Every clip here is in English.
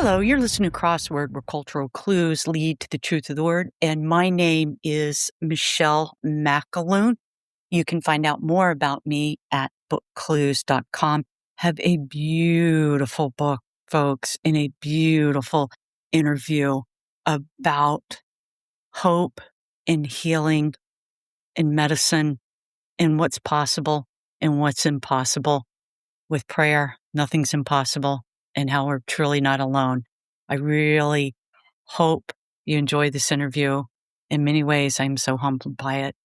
Hello, you're listening to Crossword, where cultural clues lead to the truth of the word. And my name is Michelle McAloon. You can find out more about me at bookclues.com. Have a beautiful book, folks, and a beautiful interview about hope and healing and medicine and what's possible and what's impossible. With prayer, nothing's impossible, and how we're truly not alone. I really hope you enjoy this interview. In many ways, I'm so humbled by it.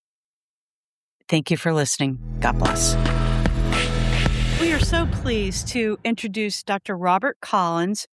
Thank you for listening. God bless. We are so pleased to introduce Dr. Robert Collins.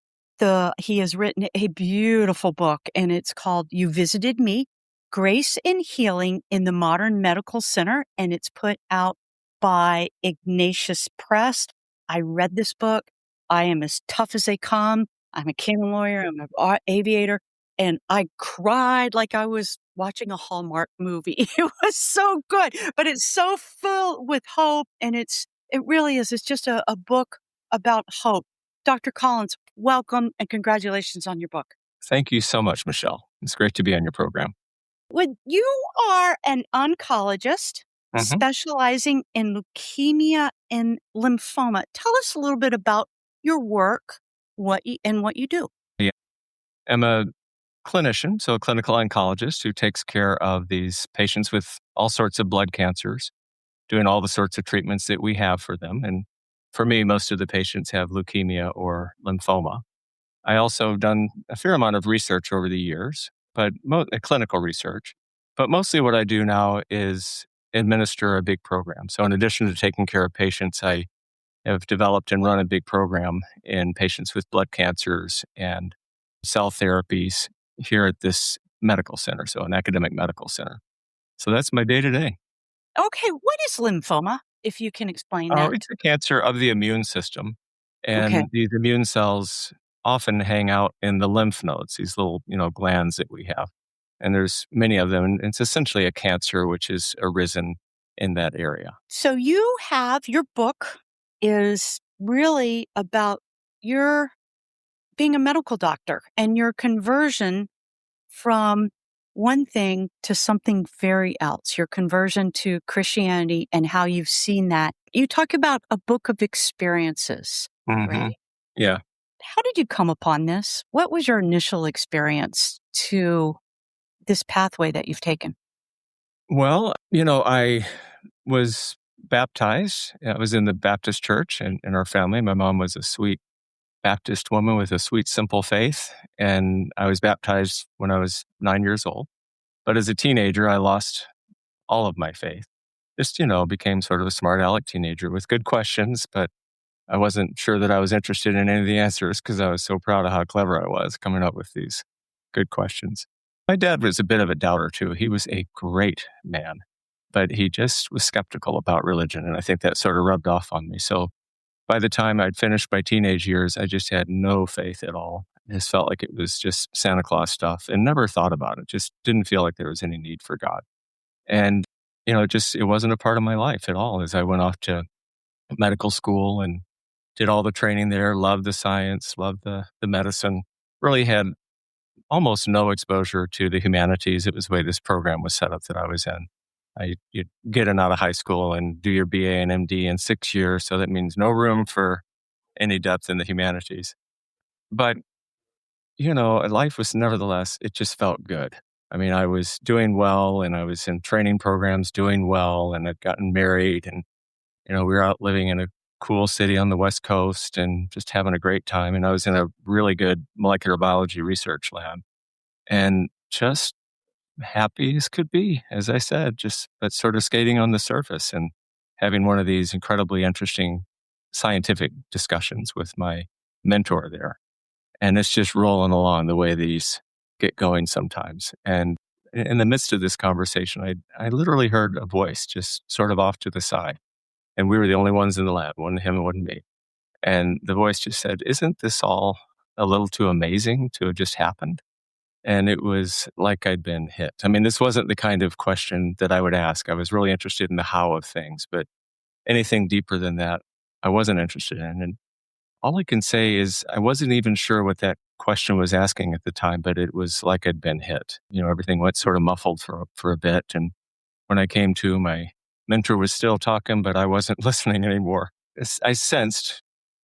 He has written a beautiful book, and it's called You Visited Me, Grace and Healing in the Modern Medical Center, and it's put out by Ignatius Press. I read this book. I am as tough as they come. I'm a canon lawyer. I'm an aviator. And I cried like I was watching a Hallmark movie. It was so good, but it's so filled with hope. And it really is. It's just a book about hope. Dr. Collins, welcome and congratulations on your book. Thank you so much, Michelle. It's great to be on your program. When you are an oncologist, specializing in leukemia and lymphoma. Tell us a little bit about your work, what you do. Yeah. I'm a clinician, so a clinical oncologist who takes care of these patients with all sorts of blood cancers, doing all the sorts of treatments that we have for them. And for me, most of the patients have leukemia or lymphoma. I also have done a fair amount of research over the years, but clinical research. But mostly what I do now is administer a big program. So in addition to taking care of patients, I have developed and run a big program in patients with blood cancers and cell therapies here at this medical center, so an academic medical center. So that's my day-to-day. Okay, what is lymphoma, if you can explain that? It's a cancer of the immune system. And these immune cells often hang out in the lymph nodes, these little, glands that we have. And there's many of them. And it's essentially a cancer which has arisen in that area. So your book is really about your being a medical doctor and your conversion from one thing to something very else, your conversion to Christianity and how you've seen that. You talk about a book of experiences, right? Yeah. How did you come upon this? What was your initial experience to this pathway that you've taken? Well, I was baptized. I was in the Baptist church in our family. My mom was a sweet Baptist woman with a sweet, simple faith. And I was baptized when I was 9 years old. But as a teenager, I lost all of my faith. Just, became sort of a smart aleck teenager with good questions, but I wasn't sure that I was interested in any of the answers because I was so proud of how clever I was coming up with these good questions. My dad was a bit of a doubter too. He was a great man, but he just was skeptical about religion. And I think that sort of rubbed off on me. So by the time I'd finished my teenage years, I just had no faith at all. I just felt like it was just Santa Claus stuff and never thought about it. Just didn't feel like there was any need for God. And, it wasn't a part of my life at all as I went off to medical school and did all the training there, loved the science, loved the medicine, really had almost no exposure to the humanities. It was the way this program was set up that I was in. You'd get in out of high school and do your BA and MD in 6 years. So that means no room for any depth in the humanities. But, life was nevertheless, it just felt good. I mean, I was doing well and I was in training programs doing well and I'd gotten married and, we were out living in a cool city on the West Coast and just having a great time. And I was in a really good molecular biology research lab and just happy as could be, as I said, but sort of skating on the surface and having one of these incredibly interesting scientific discussions with my mentor there. And it's just rolling along the way these get going sometimes. And in the midst of this conversation, I literally heard a voice just sort of off to the side. And we were the only ones in the lab, wasn't him, it wasn't me. And the voice just said, "Isn't this all a little too amazing to have just happened?" And it was like I'd been hit. I mean, this wasn't the kind of question that I would ask. I was really interested in the how of things, but anything deeper than that, I wasn't interested in. And all I can say is I wasn't even sure what that question was asking at the time, but it was like I'd been hit. Everything went sort of muffled for a bit. And when I came to, my mentor was still talking, but I wasn't listening anymore. I sensed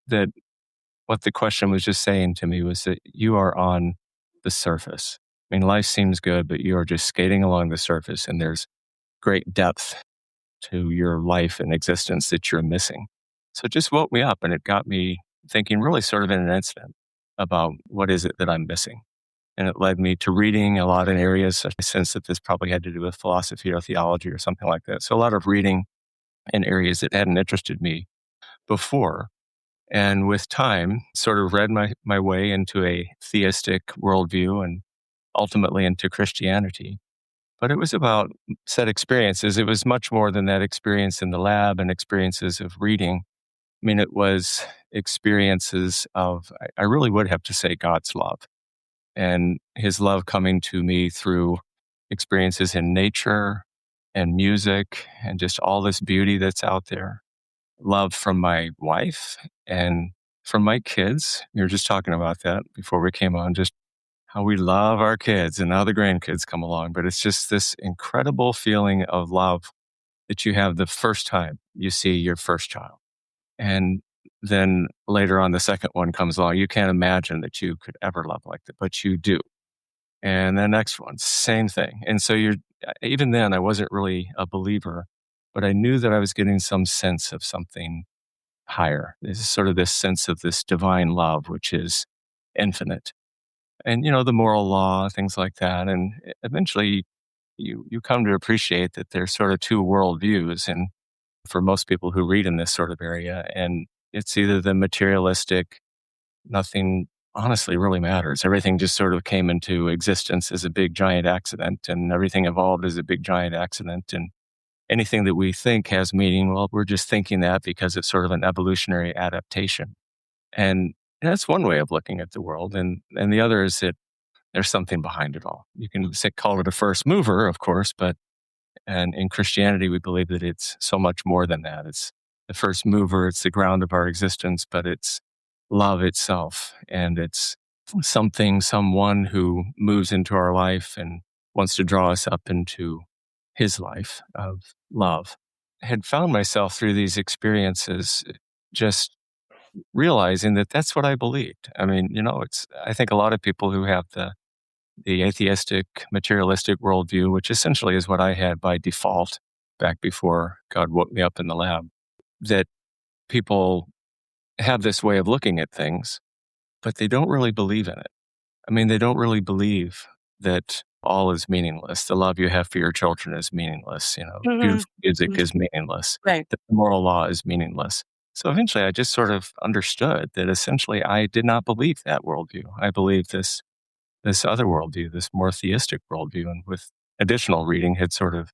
that what the question was just saying to me was that you are on the surface. I mean, life seems good, but you are just skating along the surface, and there's great depth to your life and existence that you're missing. So it just woke me up, and it got me thinking really sort of in an instant about what is it that I'm missing. And it led me to reading a lot in areas. I sense that this probably had to do with philosophy or theology or something like that. So a lot of reading in areas that hadn't interested me before. And with time, sort of read my way into a theistic worldview and ultimately into Christianity. But it was about set experiences. It was much more than that experience in the lab and experiences of reading. I mean, it was experiences of, I really would have to say, God's love, and his love coming to me through experiences in nature and music and just all this beauty that's out there. Love from my wife and from my kids. We were just talking about that before we came on, just how we love our kids, and now the grandkids come along. But it's just this incredible feeling of love that you have the first time you see your first child. And then later on, the second one comes along. You can't imagine that you could ever love like that, but you do. And the next one, same thing. And so even then, I wasn't really a believer, but I knew that I was getting some sense of something higher. There's sort of this sense of this divine love, which is infinite. And, the moral law, things like that. And eventually you come to appreciate that there's sort of two worldviews. And for most people who read in this sort of area, and it's either the materialistic, nothing honestly really matters. Everything just sort of came into existence as a big giant accident, and everything evolved as a big giant accident. And anything that we think has meaning, well, we're just thinking that because it's sort of an evolutionary adaptation. And that's one way of looking at the world. And the other is that there's something behind it all. You can call it a first mover, of course, and in Christianity, we believe that it's so much more than that. It's the first mover, it's the ground of our existence, but it's love itself. And it's someone who moves into our life and wants to draw us up into his life of love. I had found myself through these experiences just realizing that that's what I believed. I mean, I think a lot of people who have the atheistic, materialistic worldview, which essentially is what I had by default back before God woke me up in the lab, that people have this way of looking at things, but they don't really believe in it. I mean, they don't really believe that all is meaningless. The love you have for your children is meaningless. Mhm. Beautiful music Mhm. is meaningless. Right. The moral law is meaningless. So eventually I just sort of understood that essentially I did not believe that worldview. I believed this other worldview, this more theistic worldview, and with additional reading had sort of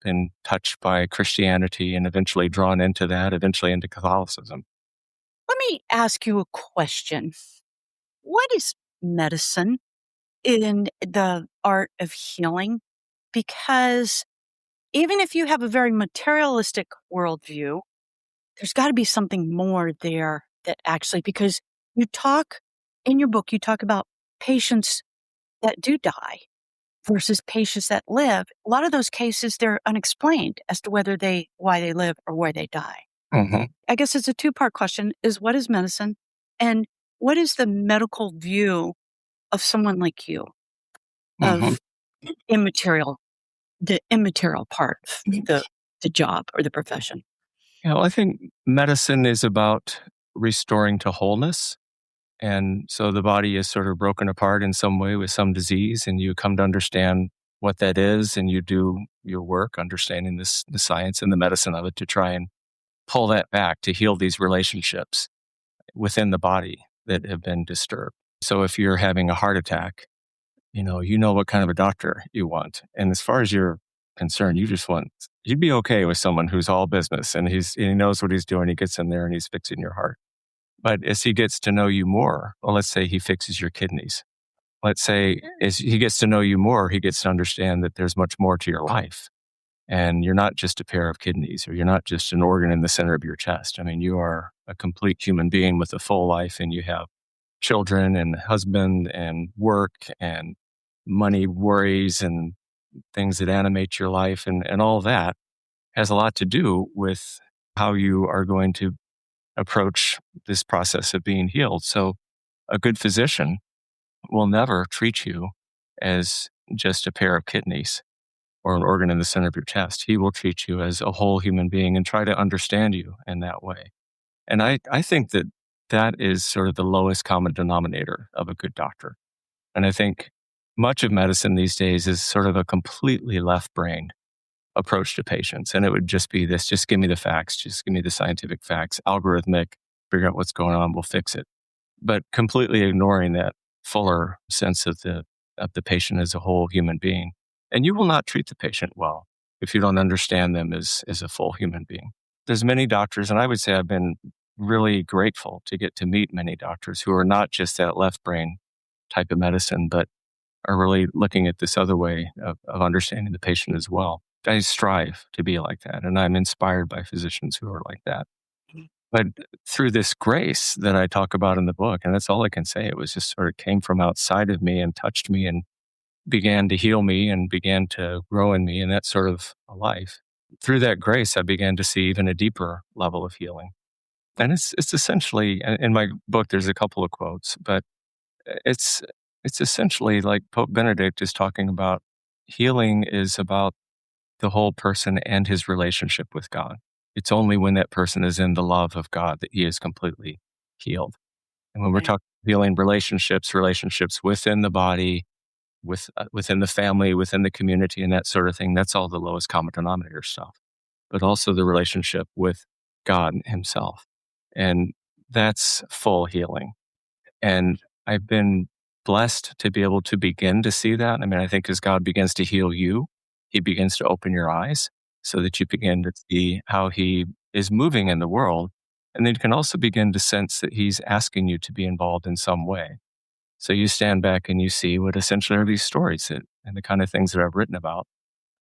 been touched by Christianity and eventually drawn into that, eventually into Catholicism. Let me ask you a question. What is medicine in the art of healing? Because even if you have a very materialistic worldview, there's got to be something more there that actually, because in your book, you talk about patients that do die versus patients that live. A lot of those cases, they're unexplained as to why they live or why they die. Hmm. I guess it's a two-part question is what is medicine and what is the medical view of someone like you Hmm. of the immaterial part of the job or the profession? I think medicine is about restoring to wholeness. And so the body is sort of broken apart in some way with some disease, and you come to understand what that is, and you do your work understanding the science and the medicine of it to try and pull that back to heal these relationships within the body that have been disturbed. So if you're having a heart attack, you know what kind of a doctor you want. And as far as you're concerned, you'd be okay with someone who's all business and he knows what he's doing. He gets in there and he's fixing your heart. But as he gets to know you more, well, let's say he fixes your kidneys. Let's say as he gets to know you more, he gets to understand that there's much more to your life. And you're not just a pair of kidneys, or you're not just an organ in the center of your chest. I mean, you are a complete human being with a full life, and you have children and husband and work and money worries and things that animate your life and all that has a lot to do with how you are going to approach this process of being healed. So a good physician will never treat you as just a pair of kidneys or an organ in the center of your chest. He will treat you as a whole human being and try to understand you in that way. And I think that that is sort of the lowest common denominator of a good doctor. And I think much of medicine these days is sort of a completely left-brained approach to patients. And it would just be this, just give me the facts, just give me the scientific facts, algorithmic, figure out what's going on, we'll fix it. But completely ignoring that fuller sense of the patient as a whole human being. And you will not treat the patient well if you don't understand them as a full human being. There's many doctors, and I would say I've been really grateful to get to meet many doctors who are not just that left brain type of medicine, but are really looking at this other way of understanding the patient as well. I strive to be like that, and I'm inspired by physicians who are like that. But through this grace that I talk about in the book, and that's all I can say, it was just sort of came from outside of me and touched me and began to heal me and began to grow in me, and that's sort of a life. Through that grace, I began to see even a deeper level of healing. And it's essentially, in my book, there's a couple of quotes, but it's it's essentially like Pope Benedict is talking about healing is about the whole person and his relationship with God. It's only when that person is in the love of God that he is completely healed. And when we're Right. talking healing relationships, relationships within the body, within the family, within the community, and that sort of thing, that's all the lowest common denominator stuff. But also the relationship with God Himself, and that's full healing. And I've been blessed to be able to begin to see that. I mean, I think as God begins to heal you, He begins to open your eyes so that you begin to see how He is moving in the world. And then you can also begin to sense that He's asking you to be involved in some way. So you stand back and you see what essentially are these stories and the kind of things that I've written about,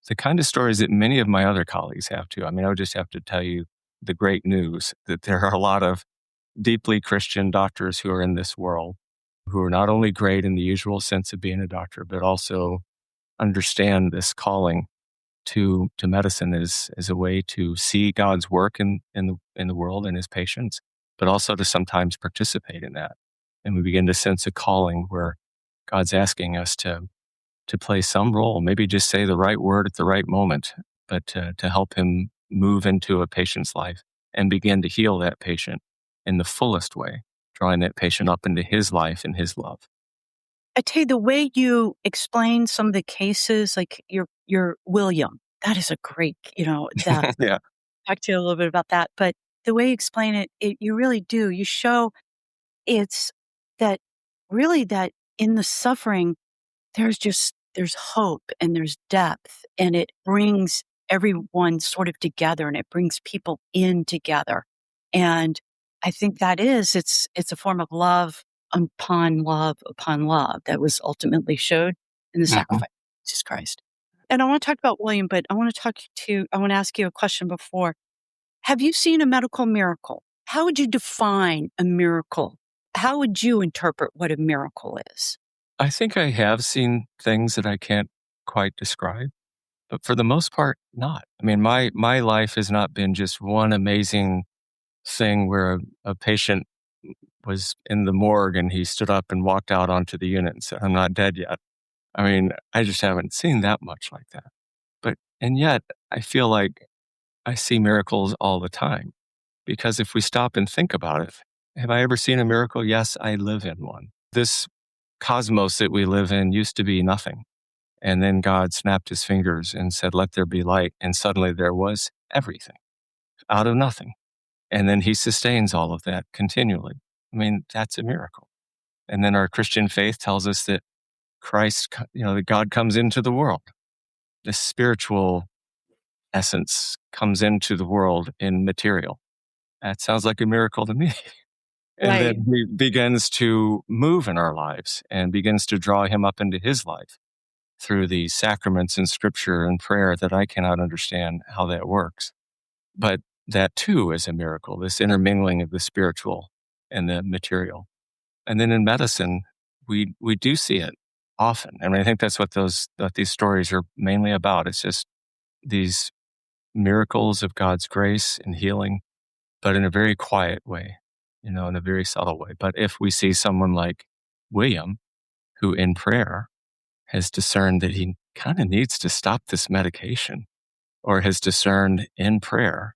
the kind of stories that many of my other colleagues have too. I mean, I would just have to tell you the great news that there are a lot of deeply Christian doctors who are in this world who are not only great in the usual sense of being a doctor, but also understand this calling to medicine as a way to see God's work in the world and His patients, but also to sometimes participate in that. And we begin to sense a calling where God's asking us to play some role, maybe just say the right word at the right moment, but to help Him move into a patient's life and begin to heal that patient in the fullest way, drawing that patient up into His life and His love. I tell you, the way you explain some of the cases, like your William, that is a great, death. Yeah. Talk to you a little bit about that. But the way you explain it, you really do. You show it's that really that in the suffering, there's hope and there's depth, and it brings everyone sort of together, and it brings people in together. And I think it's a form of love upon love that was ultimately showed in the Mhm. sacrifice of Jesus Christ. And I want to talk about William, but I want to ask you a question before. Have you seen a medical miracle? How would you define a miracle? How would you interpret what a miracle is? I think I have seen things that I can't quite describe, but for the most part, not. I mean, my life has not been just one amazing thing where a patient was in the morgue and he stood up and walked out onto the unit and said, "I'm not dead yet." I mean, I just haven't seen that much like that. And yet I feel like I see miracles all the time because if we stop and think about it, have I ever seen a miracle? Yes, I live in one. This cosmos that we live in used to be nothing. And then God snapped His fingers and said, "Let there be light." And suddenly there was everything out of nothing. And then He sustains all of that continually. I mean, that's a miracle. And then our Christian faith tells us that that God comes into the world. The spiritual essence comes into the world in material. That sounds like a miracle to me. And then Right. He begins to move in our lives and begins to draw Him up into His life through the sacraments and scripture and prayer that I cannot understand how that works. But that too is a miracle, this intermingling of the spiritual and the material. And then in medicine, we do see it often. I mean, I think that's what these stories are mainly about. It's just these miracles of God's grace and healing, but in a very quiet way, in a very subtle way. But if we see someone like William, who in prayer has discerned that he kind of needs to stop this medication, or has discerned in prayer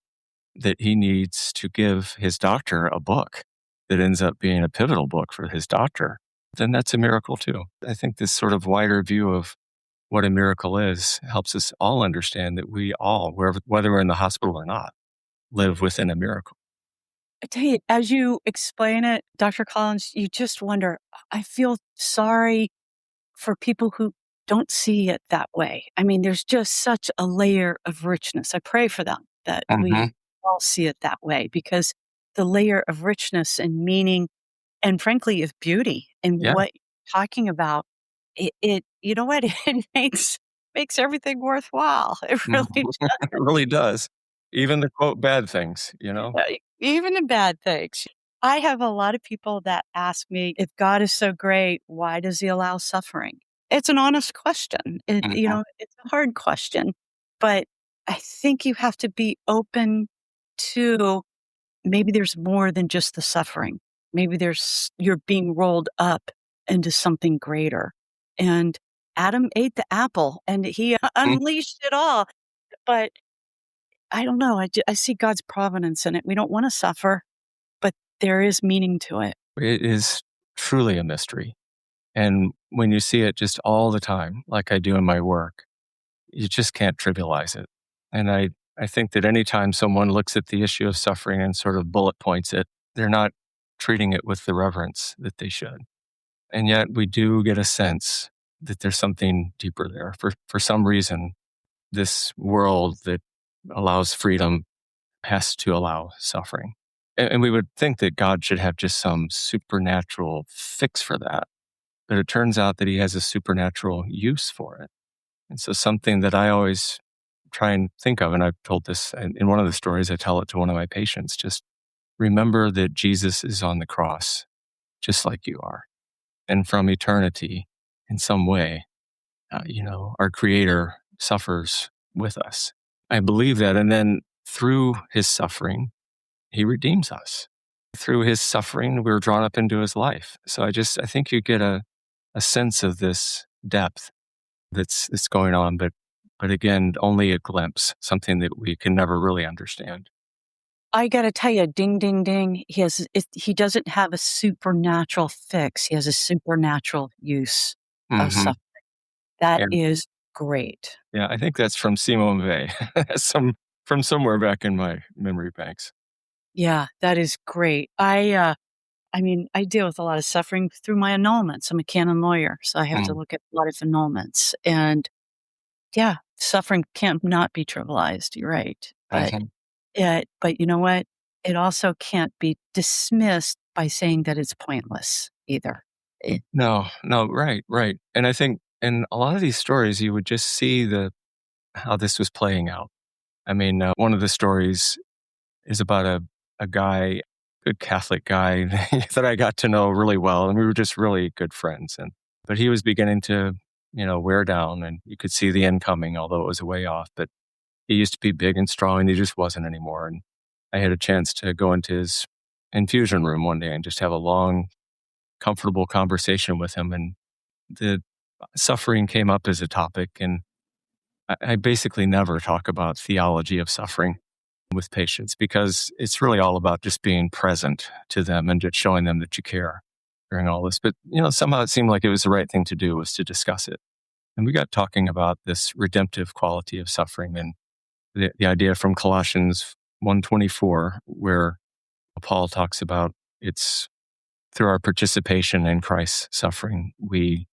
that he needs to give his doctor a book that ends up being a pivotal book for his doctor, then that's a miracle too. I think this sort of wider view of what a miracle is helps us all understand that we all, whether we're in the hospital or not, live within a miracle. I tell you, as you explain it, Dr. Collins, you just wonder, I feel sorry for people who don't see it that way. I mean, there's just such a layer of richness. I pray for them that we all see it that way, because the layer of richness and meaning and frankly of beauty in Yeah, what you're talking about, it you know what? It makes everything worthwhile. It mhm. really It really does. Even the quote bad things. even the bad things. I have a lot of people that ask me, if God is so great, why does he allow suffering? It's an honest question. It's a hard question, but I think you have to be open to maybe there's more than just the suffering. Maybe you're being rolled up into something greater. And Adam ate the apple and he unleashed it all. But I don't know. I see God's providence in it. We don't want to suffer, but there is meaning to it. It is truly a mystery. And when you see it just all the time, like I do in my work, you just can't trivialize it. And I think that anytime someone looks at the issue of suffering and sort of bullet points it, they're not treating it with the reverence that they should. And yet we do get a sense that there's something deeper there. For some reason, this world that allows freedom has to allow suffering. And we would think that God should have just some supernatural fix for that. But it turns out that he has a supernatural use for it. And so something that I always try and think of, and I've told this in one of the stories, I tell it to one of my patients, just remember that Jesus is on the cross, just like you are. And from eternity, in some way, our Creator suffers with us. I believe that. And then through his suffering, he redeems us. Through his suffering, we're drawn up into his life. So I think you get a sense of this depth that's going on, but again, only a glimpse, something that we can never really understand. I gotta tell you, ding, ding, ding. He doesn't have a supernatural fix. He has a supernatural use of Hmm. suffering. That Yeah, is great. yeah, I think that's from Simone Weil, from somewhere back in my memory banks. Yeah, that is great. I mean, I deal with a lot of suffering through my annulments. I'm a canon lawyer, so I have to Mm-hmm. look at a lot of annulments. And yeah, suffering can't not be trivialized. You're right. But you know what? It also can't be dismissed by saying that it's pointless either. It, No, no, right, right. And I think in a lot of these stories, you would just see how this was playing out. I mean, one of the stories is about a guy, good Catholic guy that I got to know really well, and we were just really good friends. But he was beginning to, wear down, and you could see the end coming, although it was a way off. But he used to be big and strong, and he just wasn't anymore. And I had a chance to go into his infusion room one day and just have a long, comfortable conversation with him, and the suffering came up as a topic, and I basically never talk about theology of suffering with patients because it's really all about just being present to them and just showing them that you care during all this. But, somehow it seemed like it was the right thing to do was to discuss it. And we got talking about this redemptive quality of suffering and the idea from Colossians 1:24, where Paul talks about it's through our participation in Christ's suffering, we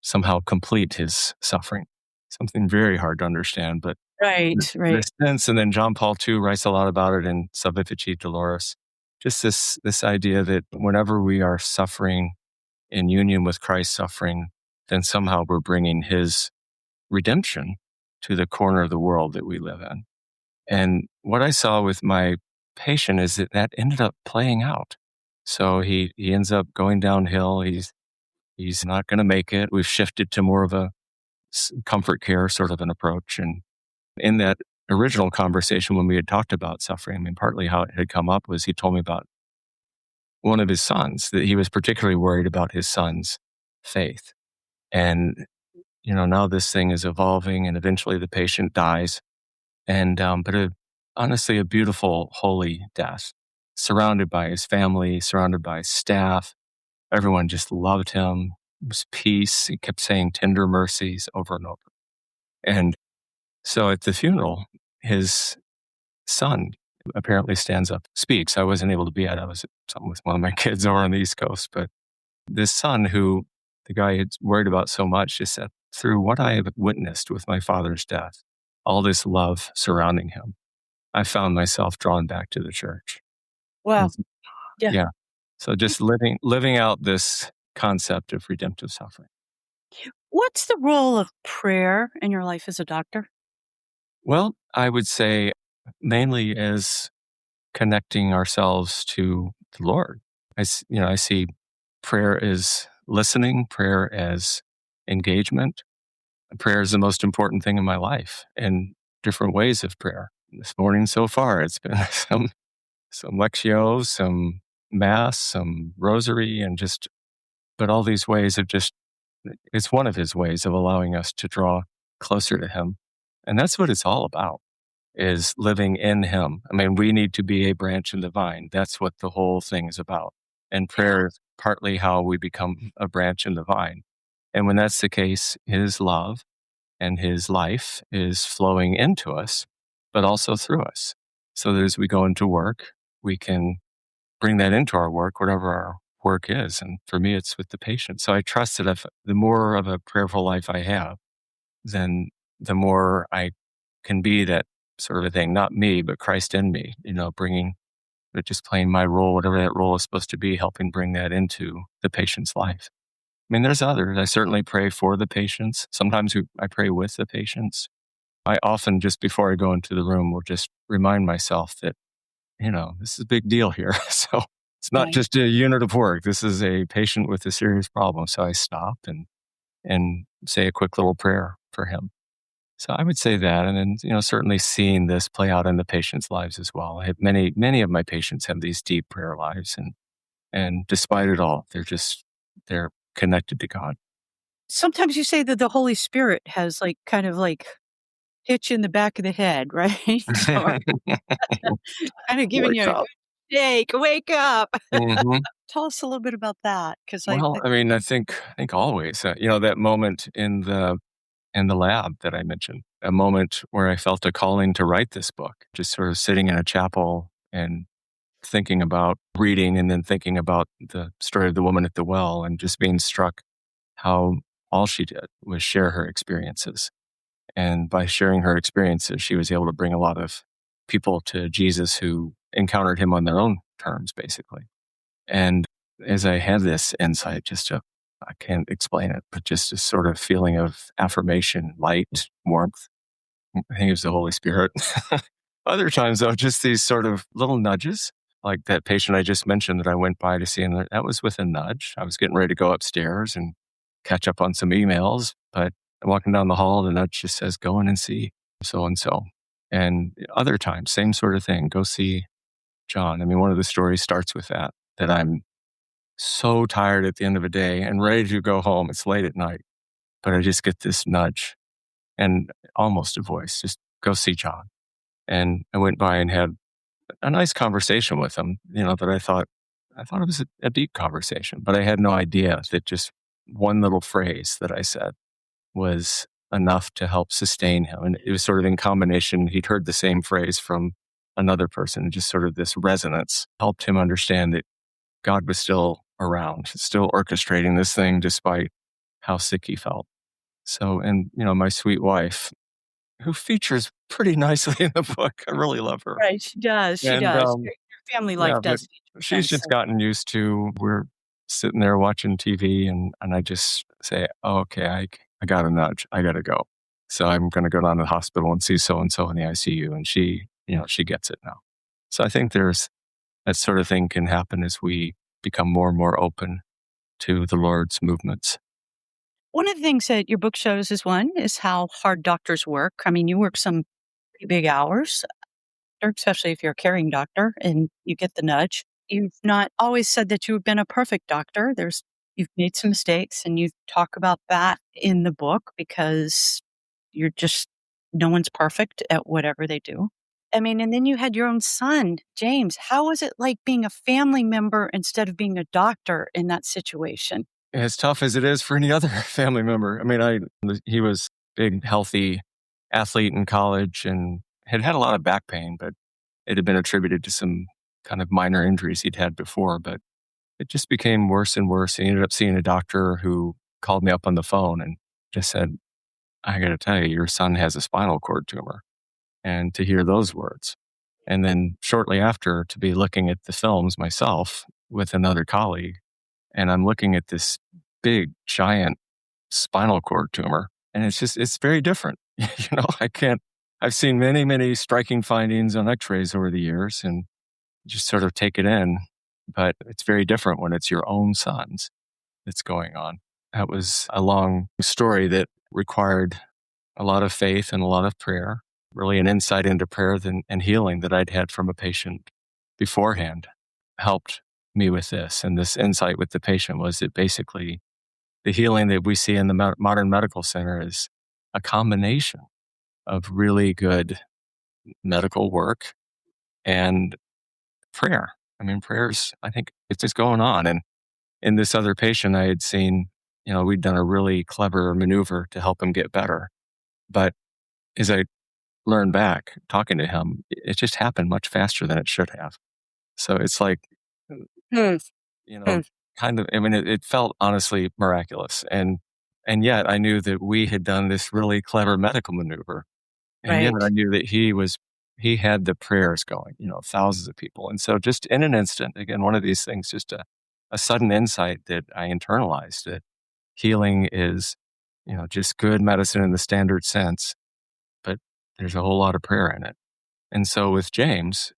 somehow complete his suffering. Something very hard to understand, but right, the right. sense, and then John Paul II writes a lot about it in Salvifici Dolores. Just this idea that whenever we are suffering in union with Christ's suffering, then somehow we're bringing his redemption to the corner of the world that we live in. And what I saw with my patient is that ended up playing out. So he ends up going downhill. He's not going to make it. We've shifted to more of a comfort care sort of an approach. And in that original conversation, when we had talked about suffering, I mean, partly how it had come up was he told me about one of his sons, that he was particularly worried about his son's faith. And, now this thing is evolving and eventually the patient dies. And, honestly, a beautiful, holy death, surrounded by his family, surrounded by his staff. Everyone just loved him. It was peace. He kept saying tender mercies over and over. And so at the funeral, his son apparently stands up, speaks. I wasn't able to be at it. I was at something with one of my kids over on the East Coast. But this son, who the guy had worried about so much, just said, through what I have witnessed with my father's death, all this love surrounding him, I found myself drawn back to the church. Wow. And yeah. So just living out this concept of redemptive suffering. What's the role of prayer in your life as a doctor? Well, I would say mainly as connecting ourselves to the Lord. I see prayer as listening, prayer as engagement. Prayer is the most important thing in my life, and different ways of prayer. This morning so far, it's been some lectio, some mass, some rosary, and but all these ways of it's one of his ways of allowing us to draw closer to him. And that's what it's all about, is living in him. I mean, we need to be a branch in the vine. That's what the whole thing is about. And prayer is partly how we become a branch in the vine. And when that's the case, his love and his life is flowing into us, but also through us. So that as we go into work, we can bring that into our work, whatever our work is. And for me, it's with the patient. So I trust that if the more of a prayerful life I have, then the more I can be that sort of a thing, not me, but Christ in me, just playing my role, whatever that role is supposed to be, helping bring that into the patient's life. I mean, there's others. I certainly pray for the patients. Sometimes I pray with the patients. I often, just before I go into the room, will just remind myself that, this is a big deal here. So it's not just a unit of work. This is a patient with a serious problem. So I stop and say a quick little prayer for him. So I would say that. And then, certainly seeing this play out in the patients' lives as well. I have many of my patients have these deep prayer lives, and despite it all, they're connected to God. Sometimes you say that the Holy Spirit has kind of hit you in the back of the head, right? Or kind of giving you a shake, wake up. Mm-hmm. Tell us a little bit about that, because Well, I mean, I think always, that moment in the lab that I mentioned, a moment where I felt a calling to write this book, just sort of sitting in a chapel and thinking about reading, and then thinking about the story of the woman at the well, and just being struck how all she did was share her experiences. And by sharing her experiences, she was able to bring a lot of people to Jesus who encountered him on their own terms, basically. And as I had this insight, I can't explain it, but just a sort of feeling of affirmation, light, warmth. I think it was the Holy Spirit. Other times, though, just these sort of little nudges, like that patient I just mentioned that I went by to see, and that was with a nudge. I was getting ready to go upstairs and catch up on some emails, but walking down the hall, the nudge just says, go in and see so-and-so. And other times, same sort of thing, go see John. I mean, one of the stories starts with that I'm so tired at the end of a day and ready to go home. It's late at night, but I just get this nudge and almost a voice, just go see John. And I went by and had a nice conversation with him, that I thought it was a deep conversation, but I had no idea that just one little phrase that I said was enough to help sustain him. And it was sort of in combination. He'd heard the same phrase from another person, and just sort of this resonance helped him understand that God was still around, still orchestrating this thing despite how sick he felt. So, and, my sweet wife, who features pretty nicely in the book, I really love her. Right, she does. And, Your family life does feature she's just gotten used to, we're sitting there watching TV, and I just say, oh, okay, I got a nudge. I got to go. So I'm going to go down to the hospital and see so-and-so in the ICU. And she gets it now. So I think that sort of thing can happen as we become more and more open to the Lord's movements. One of the things that your book shows is how hard doctors work. I mean, you work some pretty big hours, or especially if you're a caring doctor and you get the nudge. You've not always said that you've been a perfect doctor. You've made some mistakes, and you talk about that in the book because you're just no one's perfect at whatever they do. I mean, and then you had your own son, James. How was it like being a family member instead of being a doctor in that situation? As tough as it is for any other family member. I mean, he was big, healthy athlete in college and had a lot of back pain, but it had been attributed to some kind of minor injuries he'd had before. But it just became worse and worse. He ended up seeing a doctor who called me up on the phone and just said, "I got to tell you, your son has a spinal cord tumor." And to hear those words, and then shortly after, to be looking at the films myself with another colleague, and I'm looking at this big, giant spinal cord tumor, and it's very different. I've seen many, many striking findings on x-rays over the years and just sort of take it in, but it's very different when it's your own son's that's going on. That was a long story that required a lot of faith and a lot of prayer, really an insight into prayer and healing that I'd had from a patient beforehand helped me with this. And this insight with the patient was that basically the healing that we see in the modern medical center is a combination of really good medical work and prayer. I mean, prayers, I think it's just going on. And in this other patient, I had seen, we'd done a really clever maneuver to help him get better. But as I learned back talking to him, it just happened much faster than it should have. So it's like, Hmm. kind of, I mean, it felt honestly miraculous. And yet I knew that we had done this really clever medical maneuver. And yet Right. I knew that he had the prayers going, thousands of people. And so just in an instant, again, one of these things, just a sudden insight that I internalized that healing is, just good medicine in the standard sense, but there's a whole lot of prayer in it. And so with James,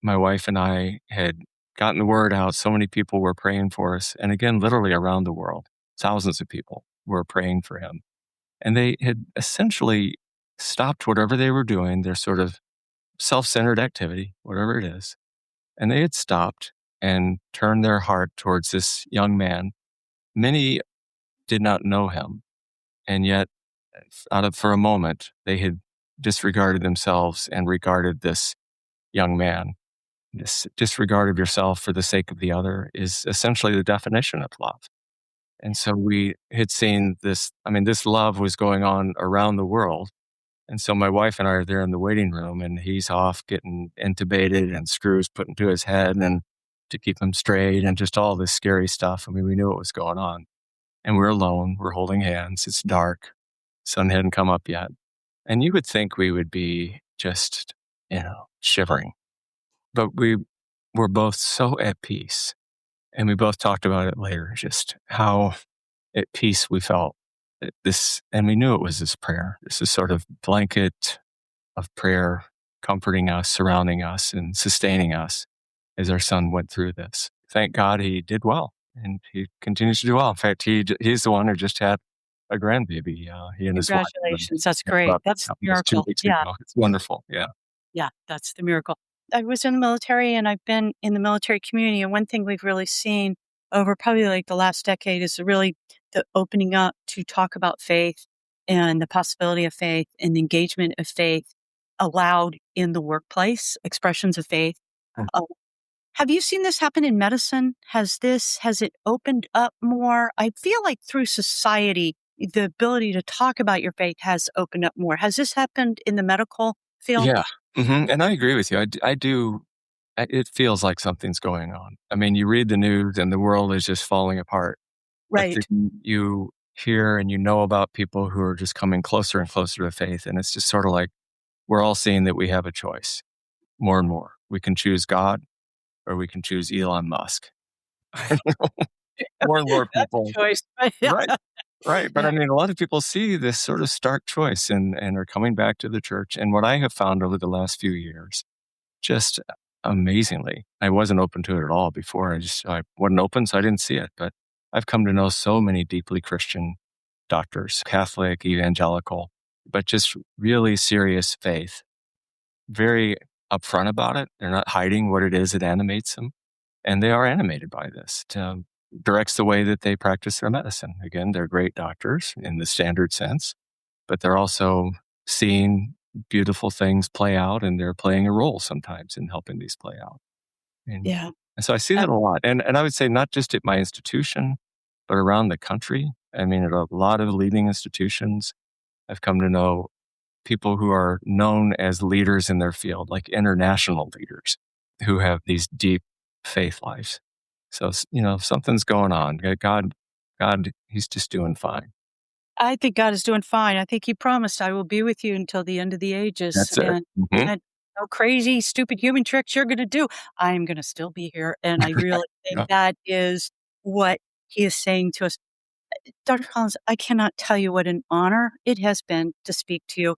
my wife and I had gotten the word out. So many people were praying for us. And again, literally around the world, thousands of people were praying for him. And they had essentially stopped whatever they were doing, their sort of self-centered activity, whatever it is. And they had stopped and turned their heart towards this young man. Many did not know him. And yet, for a moment, they had disregarded themselves and regarded this young man. This disregard of yourself for the sake of the other is essentially the definition of love. And so we had seen this, this love was going on around the world. And so my wife and I are there in the waiting room, and he's off getting intubated and screws put into his head and to keep him straight and just all this scary stuff. I mean, we knew what was going on. And we're alone, we're holding hands, it's dark, sun hadn't come up yet. And you would think we would be just, shivering. But we were both so at peace. And we both talked about it later, just how at peace we felt. And we knew it was this prayer. This is sort of blanket of prayer, comforting us, surrounding us, and sustaining us as our son went through this. Thank God he did well, and he continues to do well. In fact, he's the one who just had a grandbaby. He and his wife. Congratulations. That's great. That's the Just 2 miracle. weeks Yeah. ago. It's wonderful. Yeah. Yeah. That's the miracle. I was in the military and I've been in the military community. And one thing we've really seen over probably like the last decade is really the opening up to talk about faith and the possibility of faith and the engagement of faith allowed in the workplace, expressions of faith. Mm. Have you seen this happen in medicine? Has it opened up more? I feel like through society, the ability to talk about your faith has opened up more. Has this happened in the medical field? Yeah. And I agree with you. I do. It feels like something's going on. I mean, you read the news and the world is just falling apart. But Right. then you hear and about people who are just coming closer and closer to faith. And it's just sort of like we're all seeing that we have a choice more and more. We can choose God or we can choose Elon Musk. More and more That's people. a choice. Yeah. Right. Right. But Yeah. I mean, a lot of people see this sort of stark choice and are coming back to the church. And what I have found over the last few years, just amazingly. I wasn't open to it at all before. I wasn't open, so I didn't see it. But I've come to know so many deeply Christian doctors, Catholic, evangelical, but just really serious faith, very upfront about it. They're not hiding what it is that animates them. And they are animated by this. It directs the way that they practice their medicine. Again, they're great doctors in the standard sense, but they're also seeing beautiful things play out, and they're playing a role sometimes in helping these play out. And, Yeah. and so I see Uh, that a lot. And I would say not just at my institution, but around the country. I mean, at a lot of leading institutions, I've come to know people who are known as leaders in their field, like international leaders who have these deep faith lives. So, something's going on. God, he's just doing fine. I think God is doing fine. I think he promised, "I will be with you until the end of the ages," That's it. and Hmm. and no crazy, stupid human tricks you're gonna do. I am gonna still be here, and I really think Yeah. that is what he is saying to us. Dr. Collins, I cannot tell you what an honor it has been to speak to you,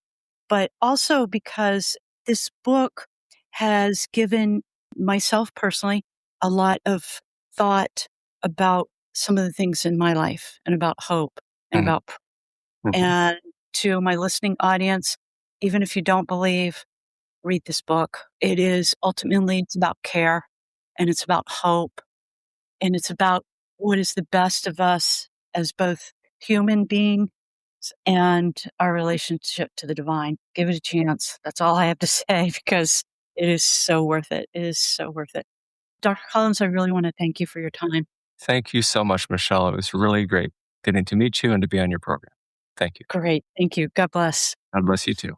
but also because this book has given myself personally a lot of thought about some of the things in my life and about hope and Mhm. about Mhm. and to my listening audience, even if you don't believe, read this book. It is ultimately it's about care and it's about hope and it's about what is the best of us as both human beings and our relationship to the divine. Give it a chance. That's all I have to say because it is so worth it. It is so worth it. Dr. Collins, I really want to thank you for your time. Thank you so much, Michelle. It was really great getting to meet you and to be on your program. Thank you. Great. Thank you. God bless. God bless you too.